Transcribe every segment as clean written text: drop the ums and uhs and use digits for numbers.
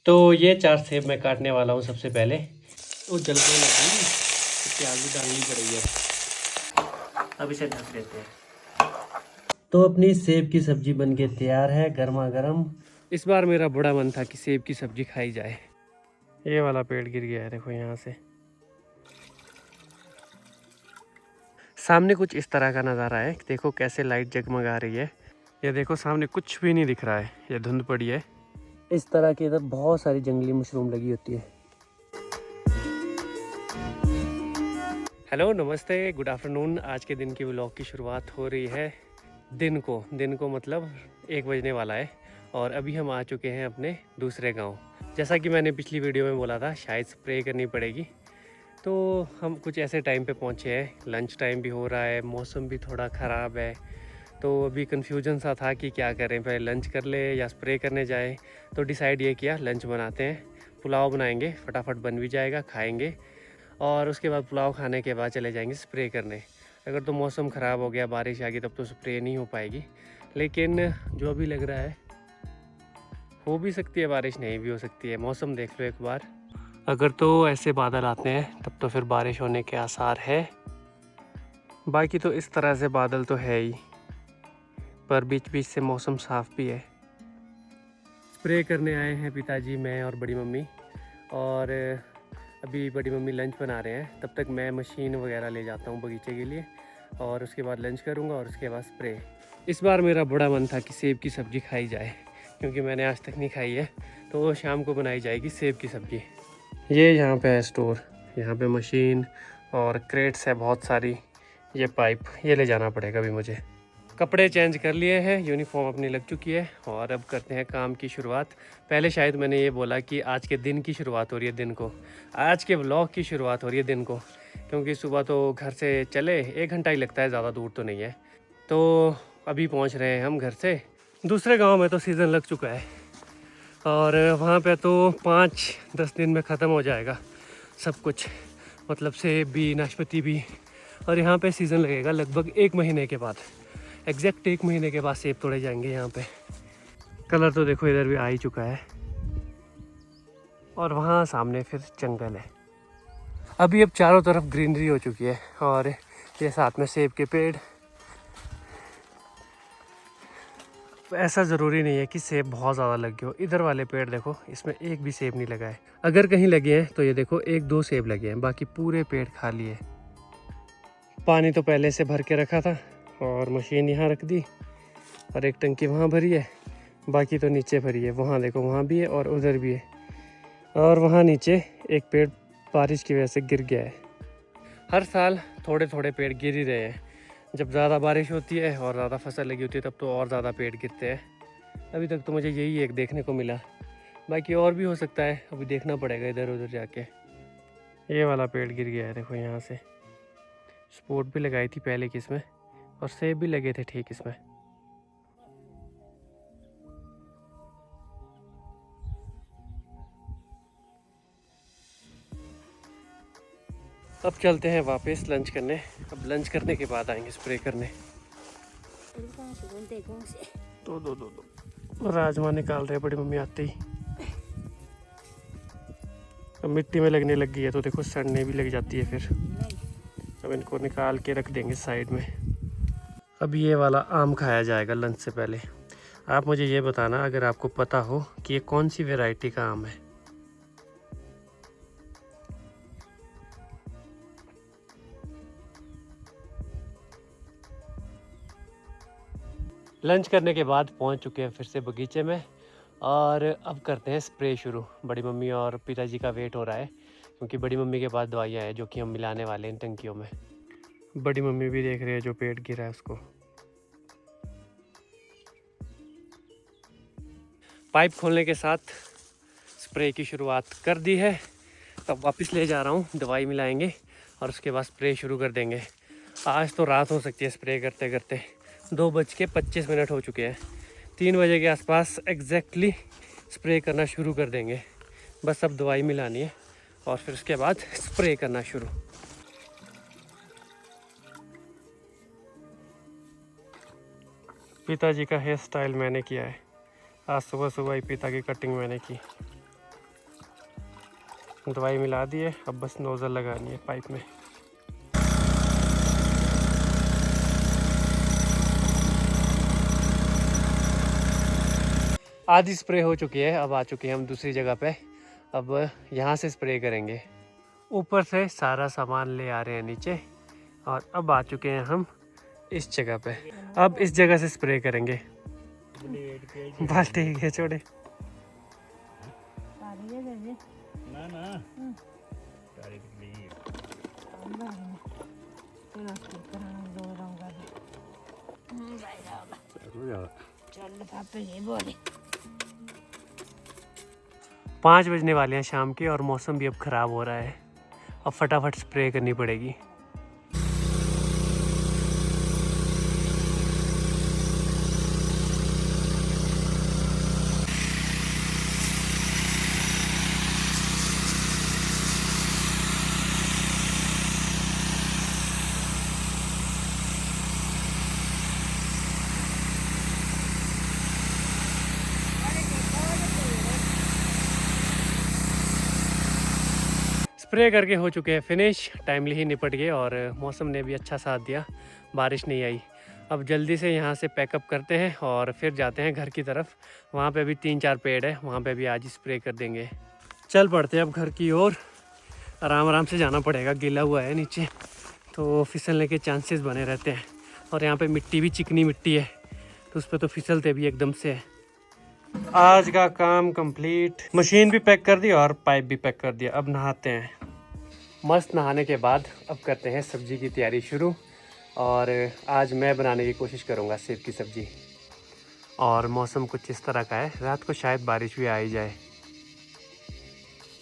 तो ये 4 सेब मैं काटने वाला हूँ सबसे पहले। तो जल्दी लगाएंगे तो प्याज भी डालनी पड़ेगी। अब इसे ढक देते हैं। तो अपनी सेब की सब्जी बन के तैयार है, गर्मा गर्म। इस बार मेरा बड़ा मन था कि सेब की सब्जी खाई जाए। ये वाला पेड़ गिर गया है, देखो यहाँ से। सामने कुछ इस तरह का नज़ारा है, देखो कैसे लाइट जगमगा रही है। ये देखो सामने कुछ भी नहीं दिख रहा है, ये धुंध पड़ी है। इस तरह की इधर बहुत सारी जंगली मशरूम लगी होती है। हेलो, नमस्ते, गुड आफ्टरनून। आज के दिन की व्लॉग की शुरुआत हो रही है दिन को मतलब 1 बजने वाला है। और अभी हम आ चुके हैं अपने दूसरे गांव। जैसा कि मैंने पिछली वीडियो में बोला था, शायद स्प्रे करनी पड़ेगी। तो हम कुछ ऐसे टाइम पे पहुंचे हैं, लंच टाइम भी हो रहा है, मौसम भी थोड़ा ख़राब है। तो अभी कन्फ्यूजन सा था कि क्या करें, पहले लंच कर ले या स्प्रे करने जाए। तो डिसाइड ये किया लंच बनाते हैं, पुलाव बनाएंगे, फटाफट बन भी जाएगा, खाएंगे। और उसके बाद पुलाव खाने के बाद चले जाएंगे स्प्रे करने। अगर तो मौसम ख़राब हो गया, बारिश आ गई, तब तो स्प्रे नहीं हो पाएगी। लेकिन जो भी लग रहा है, हो भी सकती है बारिश, नहीं भी हो सकती है। मौसम देख लो एक बार। अगर तो ऐसे बादल आते हैं तब तो फिर बारिश होने के आसार है। बाकी तो इस तरह से बादल तो है ही, पर बीच बीच से मौसम साफ़ भी है। स्प्रे करने आए हैं पिताजी, मैं और बड़ी मम्मी। और अभी बड़ी मम्मी लंच बना रहे हैं, तब तक मैं मशीन वगैरह ले जाता हूँ बगीचे के लिए। और उसके बाद लंच करूँगा और उसके बाद स्प्रे। इस बार मेरा बड़ा मन था कि सेब की सब्ज़ी खाई जाए, क्योंकि मैंने आज तक नहीं खाई है। तो वो शाम को बनाई जाएगी सेब की सब्ज़ी। ये यहाँ पे है स्टोर, यहाँ पे मशीन और क्रेट्स है बहुत सारी। ये पाइप, ये ले जाना पड़ेगा अभी मुझे। कपड़े चेंज कर लिए हैं, यूनिफॉर्म अपनी लग चुकी है और अब करते हैं काम की शुरुआत। पहले शायद मैंने ये बोला कि आज के दिन की शुरुआत हो रही है, दिन को। आज के व्लॉग की शुरुआत हो रही है दिन को, क्योंकि सुबह तो घर से चले 1 घंटा ही लगता है, ज़्यादा दूर तो नहीं है। तो अभी पहुंच रहे हैं हम घर से। दूसरे गांव में तो सीज़न लग चुका है और वहाँ पे तो 5-10 दिन में ख़त्म हो जाएगा सब कुछ, मतलब सेब भी, नाशपाती भी। और यहाँ पे सीज़न लगेगा लगभग 1 महीने के बाद, एग्जैक्ट 1 महीने के बाद सेब तोड़े जाएंगे यहाँ पे। कलर तो देखो इधर भी आ ही चुका है और वहाँ सामने फिर जंगल है। अभी अब चारों तरफ ग्रीनरी हो चुकी है और ये साथ में सेब के पेड़। ऐसा ज़रूरी नहीं है कि सेब बहुत ज़्यादा लगे हो। इधर वाले पेड़ देखो, इसमें एक भी सेब नहीं लगा है। अगर कहीं लगे हैं तो ये देखो 1-2 सेब लगे हैं, बाकी पूरे पेड़ खाली है। पानी तो पहले से भर के रखा था और मशीन यहाँ रख दी और एक टंकी वहाँ भरी है, बाकी तो नीचे भरी है। वहाँ देखो, वहाँ भी है और उधर भी है। और वहाँ नीचे एक पेड़ बारिश की वजह से गिर गया है। हर साल थोड़े थोड़े पेड़ गिर ही रहे हैं। जब ज़्यादा बारिश होती है और ज़्यादा फसल लगी होती है तब तो और ज़्यादा पेड़ गिरते हैं। अभी तक तो मुझे यही एक देखने को मिला, बाकी और भी हो सकता है, अभी देखना पड़ेगा इधर उधर जाके। ये वाला पेड़ गिर गया है देखो यहाँ से। स्पोर्ट भी लगाई थी पहले की इसमें और सेब भी लगे थे ठीक इसमें। अब चलते हैं वापस लंच करने। अब लंच करने के बाद आएंगे स्प्रे करने। दो राजमा निकाल रहे बड़ी मम्मी आते ही। अब मिट्टी में लगने लग गई है तो देखो सड़ने भी लग जाती है फिर। अब इनको निकाल के रख देंगे साइड में। अब ये वाला आम खाया जाएगा लंच से पहले। आप मुझे ये बताना अगर आपको पता हो कि ये कौन सी वैरायटी का आम है। लंच करने के बाद पहुंच चुके हैं फिर से बगीचे में और अब करते हैं स्प्रे शुरू। बड़ी मम्मी और पिताजी का वेट हो रहा है, क्योंकि बड़ी मम्मी के पास दवाइयाँ हैं जो कि हम मिलाने वाले हैं टंकियों में। बड़ी मम्मी भी देख रही है जो पेड़ गिरा है उसको। पाइप खोलने के साथ स्प्रे की शुरुआत कर दी है। अब वापस ले जा रहा हूँ, दवाई मिलाएंगे और उसके बाद स्प्रे शुरू कर देंगे। आज तो रात हो सकती है स्प्रे करते करते। 2:25 हो चुके हैं। 3 बजे के आसपास एग्जैक्टली स्प्रे करना शुरू कर देंगे। बस अब दवाई मिलानी है और फिर उसके बाद स्प्रे करना शुरू। पिताजी का हेयर स्टाइल मैंने किया है। आज सुबह सुबह ही पिता की कटिंग मैंने की। दवाई मिला दी है, अब बस नोज़ल लगानी है पाइप में। आधी स्प्रे हो चुकी है, अब आ चुके हैं हम दूसरी जगह पे। अब यहाँ से स्प्रे करेंगे। ऊपर से सारा सामान ले आ रहे हैं नीचे, और अब आ चुके हैं हम इस जगह पे। अब इस जगह से स्प्रे करेंगे। बाल्टी के छोड़े पाँच बजने वाले हैं शाम के, और मौसम भी अब ख़राब हो रहा है। अब फटाफट स्प्रे करनी पड़ेगी। स्प्रे करके हो चुके हैं फिनिश, टाइमली ही निपट गए, और मौसम ने भी अच्छा साथ दिया, बारिश नहीं आई। अब जल्दी से यहाँ से पैकअप करते हैं और फिर जाते हैं घर की तरफ। वहाँ पे भी 3-4 पेड़ है, वहाँ पे भी आज स्प्रे कर देंगे। चल पड़ते हैं अब घर की ओर। आराम आराम से जाना पड़ेगा, गीला हुआ है नीचे तो फिसलने के चांसेस बने रहते हैं। और यहाँ पे मिट्टी भी चिकनी मिट्टी है, तो उस पर तो फिसलते भी एकदम से है। आज का काम कंप्लीट, मशीन भी पैक कर दी और पाइप भी पैक कर दिया। अब नहाते हैं। मस्त नहाने के बाद अब करते हैं सब्जी की तैयारी शुरू। और आज मैं बनाने की कोशिश करूँगा सेब की सब्ज़ी। और मौसम कुछ इस तरह का है, रात को शायद बारिश भी आ ही जाए।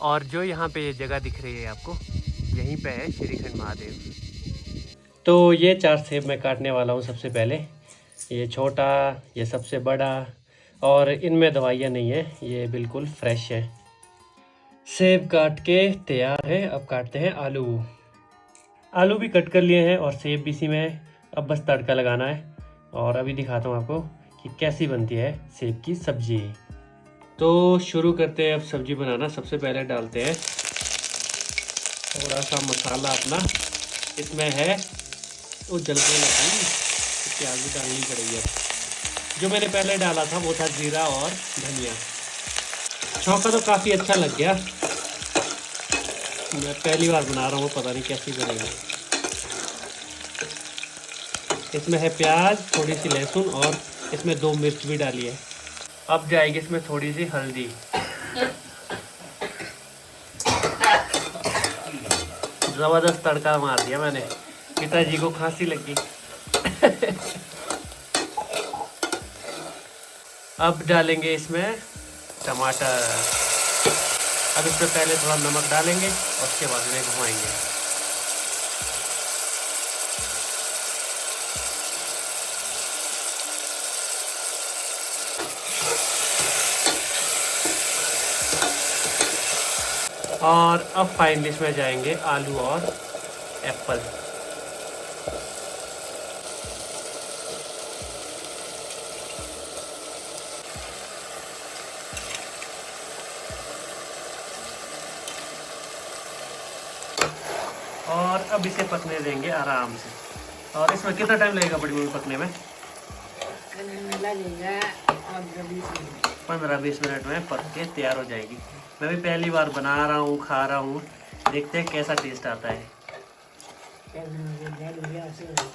और जो यहाँ पे ये जगह दिख रही है आपको, यहीं पे है श्रीखंड महादेव। तो ये 4 सेब मैं काटने वाला हूँ सबसे पहले। ये छोटा, ये सबसे बड़ा, और इनमें दवाइयाँ नहीं है, ये बिल्कुल फ्रेश है। सेब काट के तैयार है। अब काटते हैं आलू। आलू भी कट कर लिए हैं और सेब भी इसी में है। अब बस तड़का लगाना है, और अभी दिखाता हूँ आपको कि कैसी बनती है सेब की सब्ज़ी। तो शुरू करते हैं अब सब्ज़ी बनाना। सबसे पहले डालते हैं थोड़ा सा मसाला अपना। इसमें है वो जलने लगी, तो प्याज भी डालनी पड़ेगी। जो मैंने पहले डाला था वो था जीरा और धनिया। छौंका तो काफ़ी अच्छा लग गया। मैं पहली बार बना रहा हूँ, पता नहीं कैसी बनेगी। इसमें है प्याज, थोड़ी सी लहसुन, और इसमें 2 मिर्च भी डाली है। अब जाएगी इसमें थोड़ी सी हल्दी। ज़बरदस्त तड़का मार दिया मैंने, पिताजी को खांसी लगी। अब डालेंगे इसमें टमाटर। अब इसमें पहले थोड़ा नमक डालेंगे और उसके बाद में घुमाएंगे। और अब फाइनली इसमें जाएंगे आलू और एप्पल। और अब इसे पकने देंगे आराम से। और इसमें कितना टाइम लगेगा बड़ी मम्मी पकने में? 15-20 मिनट में पक के तैयार हो जाएगी। मैं भी पहली बार बना रहा हूँ, खा रहा हूँ, देखते हैं कैसा टेस्ट आता है।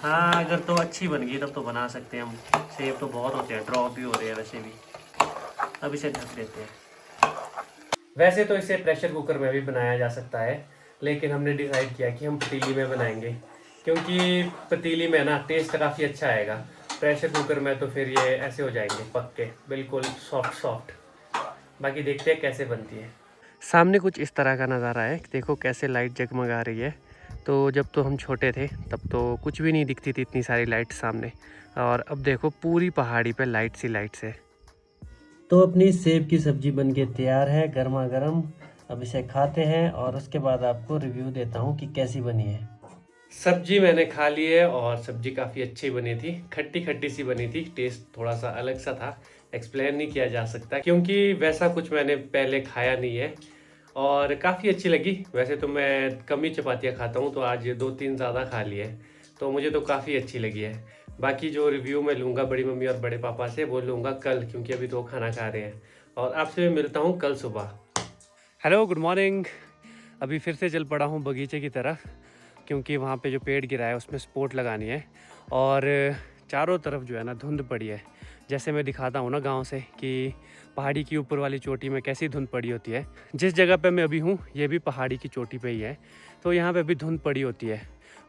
हाँ, अगर तो अच्छी बन गई तब तो बना सकते हैं हम। सेब तो बहुत होते हैं, ड्रॉप भी हो रहे हैं वैसे भी। अब इसे ढक देते हैं। वैसे तो इसे प्रेशर कुकर में भी बनाया जा सकता है, लेकिन हमने डिसाइड किया कि हम पतीली में बनाएंगे, क्योंकि पतीली में ना टेस्ट काफ़ी अच्छा आएगा। प्रेशर कुकर में तो फिर ये ऐसे हो जाएंगे पक के, बिल्कुल सॉफ्ट। बाकी देखते हैं कैसे बनती है। सामने कुछ इस तरह का नज़ारा है, देखो कैसे लाइट जगमगा रही है। तो जब तो हम छोटे थे तब तो कुछ भी नहीं दिखती थी इतनी सारी लाइट सामने, और अब देखो पूरी पहाड़ी पे लाइट्स ही लाइट्स है। तो अपनी सेब की सब्ज़ी बन के तैयार है, गर्मा गर्म। अब इसे खाते हैं और उसके बाद आपको रिव्यू देता हूँ कि कैसी बनी है। सब्जी मैंने खा ली है, और सब्जी काफ़ी अच्छी बनी थी, खट्टी खट्टी सी बनी थी। टेस्ट थोड़ा सा अलग सा था, एक्सप्लेन नहीं किया जा सकता क्योंकि वैसा कुछ मैंने पहले खाया नहीं है। और काफ़ी अच्छी लगी। वैसे तो मैं कम ही चपातियाँ खाता हूँ, तो आज 2-3 ज़्यादा खा लिए, तो मुझे तो काफ़ी अच्छी लगी है। बाकी जो रिव्यू मैं लूँगा बड़ी मम्मी और बड़े पापा से, वो लूँगा कल, क्योंकि अभी तो खाना खा रहे हैं। और आपसे मैं मिलता हूँ कल सुबह। Hello, good morning. अभी फिर से चल पड़ा हूँ बगीचे की तरफ, क्योंकि वहाँ पे जो पेड़ गिरा है उसमें स्पोर्ट लगानी है। और चारों तरफ जो है ना धुंध पड़ी है। जैसे मैं दिखाता हूँ ना गांव से कि पहाड़ी की ऊपर वाली चोटी में कैसी धुंध पड़ी होती है। जिस जगह पे मैं अभी हूँ ये भी पहाड़ी की चोटी पे ही है, तो यहाँ पे भी धुंध पड़ी होती है।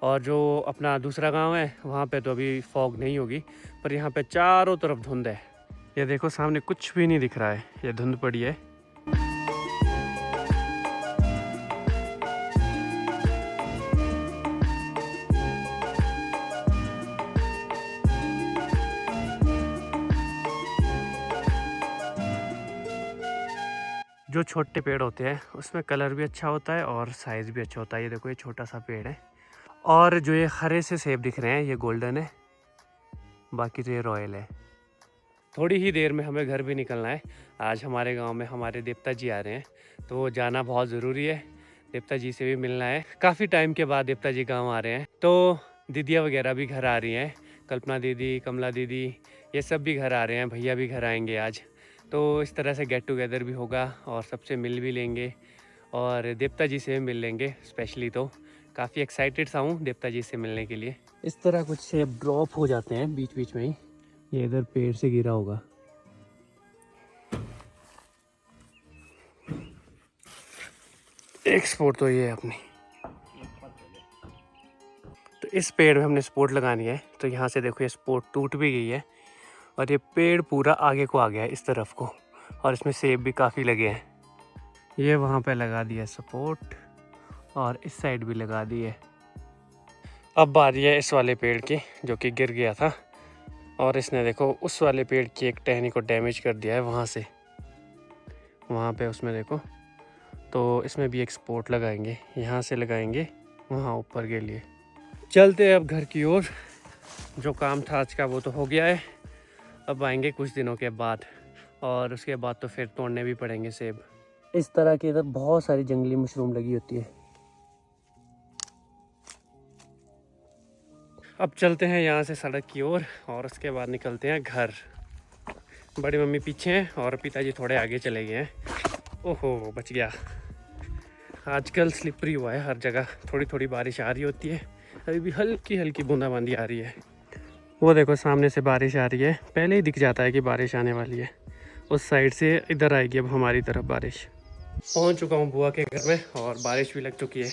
और जो अपना दूसरा गांव है वहाँ पे तो अभी फॉग नहीं होगी, पर यहाँ पे चारों तरफ धुंध है। ये देखो सामने कुछ भी नहीं दिख रहा है, ये धुंध पड़ी है। जो छोटे पेड़ होते हैं उसमें कलर भी अच्छा होता है और साइज़ भी अच्छा होता है। ये देखो ये छोटा सा पेड़ है। और जो ये हरे से सेब दिख रहे हैं ये गोल्डन है, बाकी तो ये रॉयल है। थोड़ी ही देर में हमें घर भी निकलना है। आज हमारे गांव में हमारे देवता जी आ रहे हैं, तो जाना बहुत ज़रूरी है। देवता जी से भी मिलना है। काफ़ी टाइम के बाद देवता जी गाँव आ रहे हैं, तो दीदियाँ वगैरह भी घर आ रही हैं। कल्पना दीदी, कमला दीदी, ये सब भी घर आ रहे हैं। भैया भी घर आएंगे आज, तो इस तरह से गेट टुगेदर भी होगा और सबसे मिल भी लेंगे और देवता जी से भी मिल लेंगे स्पेशली। तो काफ़ी एक्साइटेड सा हूँ देवता जी से मिलने के लिए। इस तरह कुछ सेब ड्रॉप हो जाते हैं बीच बीच में ही। ये इधर पेड़ से गिरा होगा। एक स्पोर्ट तो ये है अपनी, तो इस पेड़ में हमने स्पोर्ट लगानी है। तो यहाँ से देखो ये स्पोर्ट टूट भी गई है और ये पेड़ पूरा आगे को आ गया है इस तरफ को, और इसमें सेब भी काफ़ी लगे हैं। ये वहाँ पे लगा दिया सपोर्ट और इस साइड भी लगा दी है। अब बारी है इस वाले पेड़ की जो कि गिर गया था, और इसने देखो उस वाले पेड़ की एक टहनी को डैमेज कर दिया है वहाँ से, वहाँ पे उसमें देखो। तो इसमें भी एक सपोर्ट लगाएंगे, यहाँ से लगाएंगे वहाँ ऊपर के लिए। चलते हैं अब घर की ओर। जो काम था आज का वो तो हो गया है, अब आएंगे कुछ दिनों के बाद, और उसके बाद तो फिर तोड़ने भी पड़ेंगे सेब। इस तरह की इधर बहुत सारी जंगली मशरूम लगी होती है। अब चलते हैं यहाँ से सड़क की ओर और उसके बाद निकलते हैं घर। बड़ी मम्मी पीछे हैं और पिताजी थोड़े आगे चले गए हैं। ओहो, बच गया। आजकल स्लिपरी हुआ है हर जगह, थोड़ी थोड़ी बारिश आ रही होती है, अभी भी हल्की हल्की बूंदाबांदी आ रही है। वो देखो सामने से बारिश आ रही है, पहले ही दिख जाता है कि बारिश आने वाली है। उस साइड से इधर आएगी अब हमारी तरफ बारिश। पहुंच चुका हूं बुआ के घर में और बारिश भी लग चुकी है।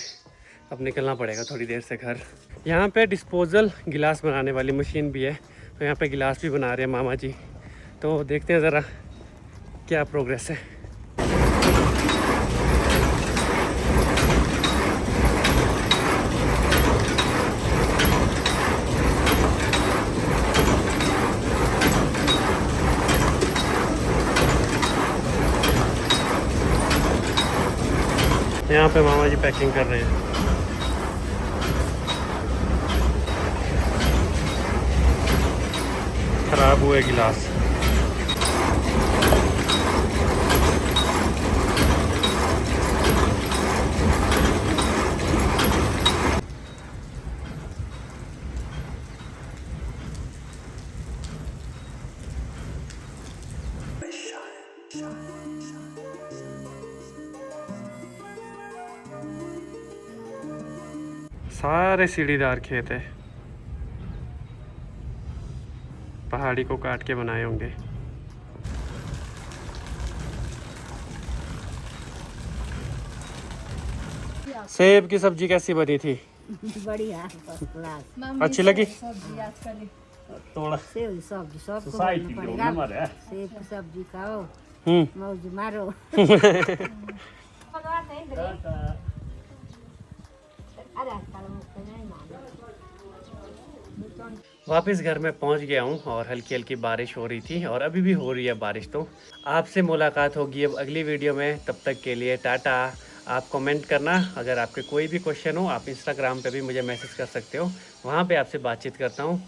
अब निकलना पड़ेगा थोड़ी देर से घर। यहाँ पे डिस्पोजल गिलास बनाने वाली मशीन भी है, तो यहाँ पे गिलास भी बना रहे हैं मामा जी। तो देखते हैं ज़रा क्या प्रोग्रेस है। यहाँ पे मामा जी पैकिंग कर रहे हैं। खराब हुए गिलास। सारे सीढ़ीदार खेत है, पहाड़ी को काट के बनाए होंगे। सेब की सब्जी कैसी बनी थी? बढ़िया, फर्स्ट क्लास। अच्छी लगी? थोड़ा सेब सब्जी सबको पड़ेगा। सेब की सब्जी खाओ, मौज मारो। वापस घर में पहुंच गया हूं और हल्की हल्की बारिश हो रही थी और अभी भी हो रही है बारिश। तो आपसे मुलाकात होगी अब अगली वीडियो में, तब तक के लिए टाटा। आप कमेंट करना, अगर आपके कोई भी क्वेश्चन हो आप इंस्टाग्राम पे भी मुझे मैसेज कर सकते हो, वहाँ पे आपसे बातचीत करता हूँ।